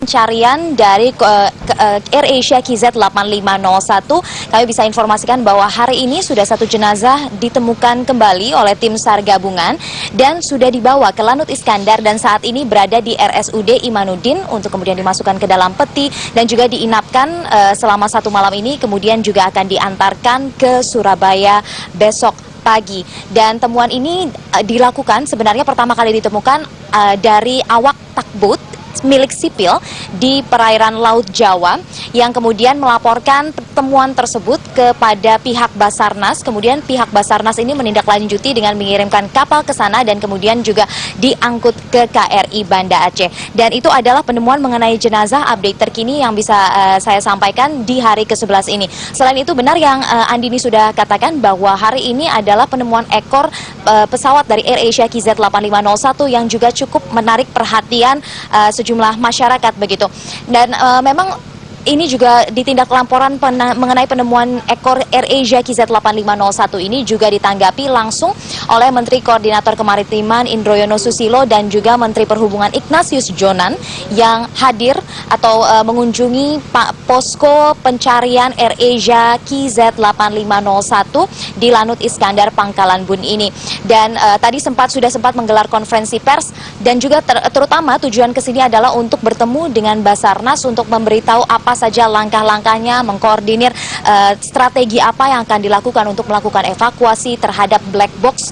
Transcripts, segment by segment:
Pencarian dari AirAsia KZ 8501, kami bisa informasikan bahwa hari ini sudah satu jenazah ditemukan kembali oleh tim SAR gabungan dan sudah dibawa ke Lanut Iskandar dan saat ini berada di RSUD Imanuddin untuk kemudian dimasukkan ke dalam peti dan juga diinapkan selama satu malam ini, kemudian juga akan diantarkan ke Surabaya besok pagi. Dan temuan ini dilakukan sebenarnya pertama kali ditemukan dari awak takbut milik sipil di perairan Laut Jawa yang kemudian melaporkan temuan tersebut kepada pihak Basarnas. Kemudian pihak Basarnas ini menindaklanjuti dengan mengirimkan kapal ke sana dan kemudian juga diangkut ke KRI Banda Aceh. Dan itu adalah penemuan mengenai jenazah update terkini yang bisa saya sampaikan di hari ke-11 ini. Selain itu benar yang Andini sudah katakan bahwa hari ini adalah penemuan ekor pesawat dari AirAsia KZ 8501 yang juga cukup menarik perhatian sejumlah masyarakat begitu. Dan memang ini juga ditindak laporan mengenai penemuan ekor AirAsia KZ 8501 ini juga ditanggapi langsung oleh Menteri Koordinator Kemaritiman Indroyono Susilo dan juga Menteri Perhubungan Ignatius Jonan yang hadir atau mengunjungi posko pencarian AirAsia KZ 8501 di Lanut Iskandar Pangkalan Bun ini. Dan tadi sudah sempat menggelar konferensi pers dan juga terutama tujuan kesini adalah untuk bertemu dengan Basarnas untuk memberitahu apa saja langkah-langkahnya, mengkoordinir strategi apa yang akan dilakukan untuk melakukan evakuasi terhadap black box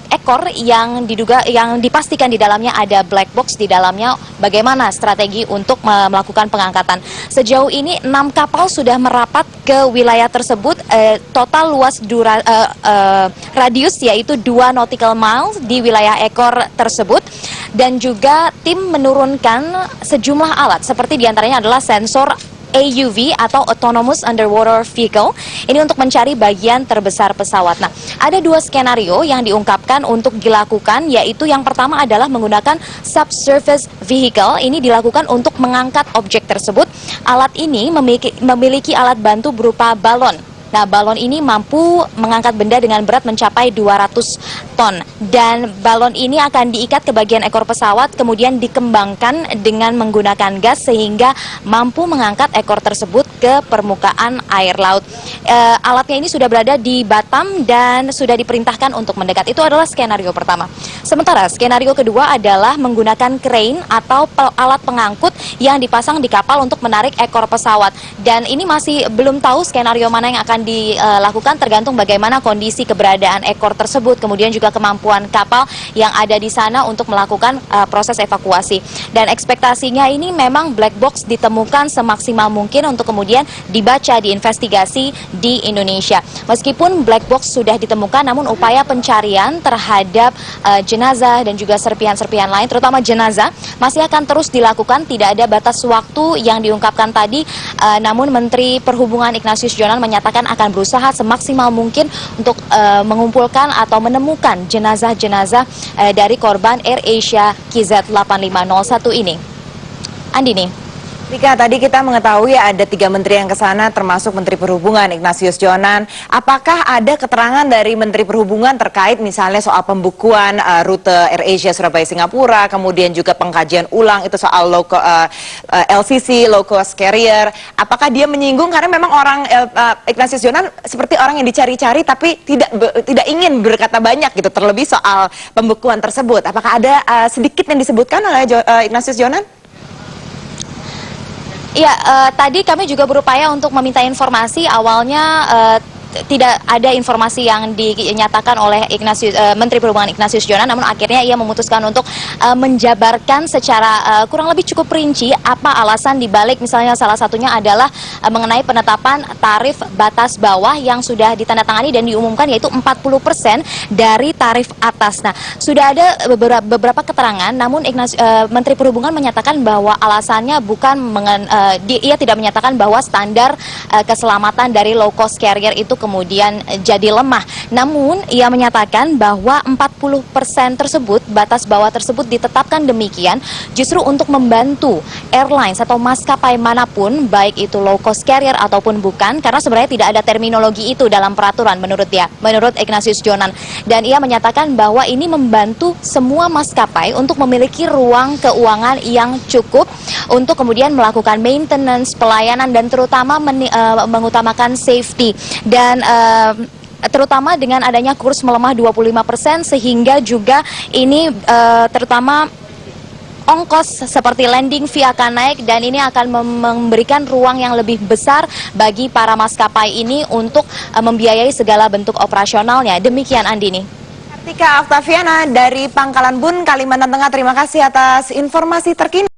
ekor yang dipastikan di dalamnya ada black box di dalamnya, bagaimana strategi untuk melakukan pengangkatan. Sejauh ini 6 kapal sudah merapat ke wilayah tersebut, total luas radius yaitu 2 nautical miles di wilayah ekor tersebut. Dan juga tim menurunkan sejumlah alat seperti diantaranya adalah sensor AUV atau Autonomous Underwater Vehicle ini untuk mencari bagian terbesar pesawat. Nah, ada 2 skenario yang diungkapkan untuk dilakukan, yaitu yang pertama adalah menggunakan subsurface vehicle. Ini dilakukan untuk mengangkat objek tersebut. Alat ini memiliki alat bantu berupa balon. Nah, balon ini mampu mengangkat benda dengan berat mencapai 200 ton. Dan balon ini akan diikat ke bagian ekor pesawat, kemudian dikembangkan dengan menggunakan gas sehingga mampu mengangkat ekor tersebut ke permukaan air laut. Alatnya ini sudah berada di Batam dan sudah diperintahkan untuk mendekat. Itu adalah skenario pertama. Sementara skenario kedua adalah menggunakan crane atau alat pengangkut yang dipasang di kapal untuk menarik ekor pesawat. Dan ini masih belum tahu skenario mana yang akan dilakukan, tergantung bagaimana kondisi keberadaan ekor tersebut, kemudian juga kemampuan kapal yang ada di sana untuk melakukan proses evakuasi. Dan ekspektasinya ini memang black box ditemukan semaksimal mungkin untuk kemudian dibaca, diinvestigasi di Indonesia. Meskipun black box sudah ditemukan, namun upaya pencarian terhadap jenazah dan juga serpihan-serpihan lain, terutama jenazah, masih akan terus dilakukan. Tidak ada batas waktu yang diungkapkan tadi, namun Menteri Perhubungan Ignatius Jonan menyatakan akan berusaha semaksimal mungkin untuk mengumpulkan atau menemukan jenazah-jenazah dari korban AirAsia KZ 8501 ini. Andini. Rika, tadi kita mengetahui ada 3 menteri yang ke sana termasuk Menteri Perhubungan Ignatius Jonan. Apakah ada keterangan dari Menteri Perhubungan terkait misalnya soal pembukuan rute AirAsia Surabaya Singapura, kemudian juga pengkajian ulang itu soal LCC, low cost carrier. Apakah dia menyinggung karena memang orang Ignatius Jonan seperti orang yang dicari-cari tapi tidak ingin berkata banyak gitu, terlebih soal pembukuan tersebut. Apakah ada sedikit yang disebutkan oleh Ignatius Jonan? Ya, tadi kami juga berupaya untuk meminta informasi. Awalnya tidak ada informasi yang dinyatakan oleh Menteri Perhubungan Ignatius Jonan, namun akhirnya ia memutuskan untuk menjabarkan secara kurang lebih cukup rinci apa alasan dibalik, misalnya salah satunya adalah mengenai penetapan tarif batas bawah yang sudah ditandatangani dan diumumkan, yaitu 40% dari tarif atas. Nah, sudah ada beberapa keterangan, namun Menteri Perhubungan menyatakan bahwa alasannya bukan ia tidak menyatakan bahwa standar keselamatan dari low cost carrier itu kemudian jadi lemah. Namun ia menyatakan bahwa 40% tersebut, batas bawah tersebut ditetapkan demikian justru untuk membantu airlines atau maskapai manapun, baik itu low cost carrier ataupun bukan, karena sebenarnya tidak ada terminologi itu dalam peraturan menurut Ignatius Jonan. Dan ia menyatakan bahwa ini membantu semua maskapai untuk memiliki ruang keuangan yang cukup untuk kemudian melakukan maintenance, pelayanan, dan terutama mengutamakan safety. Dan terutama dengan adanya kurs melemah 25%, sehingga juga ini terutama ongkos seperti landing fee akan naik, dan ini akan memberikan ruang yang lebih besar bagi para maskapai ini untuk membiayai segala bentuk operasionalnya. Demikian Andini. Kartika Oktaviana dari Pangkalan Bun, Kalimantan Tengah, terima kasih atas informasi terkini.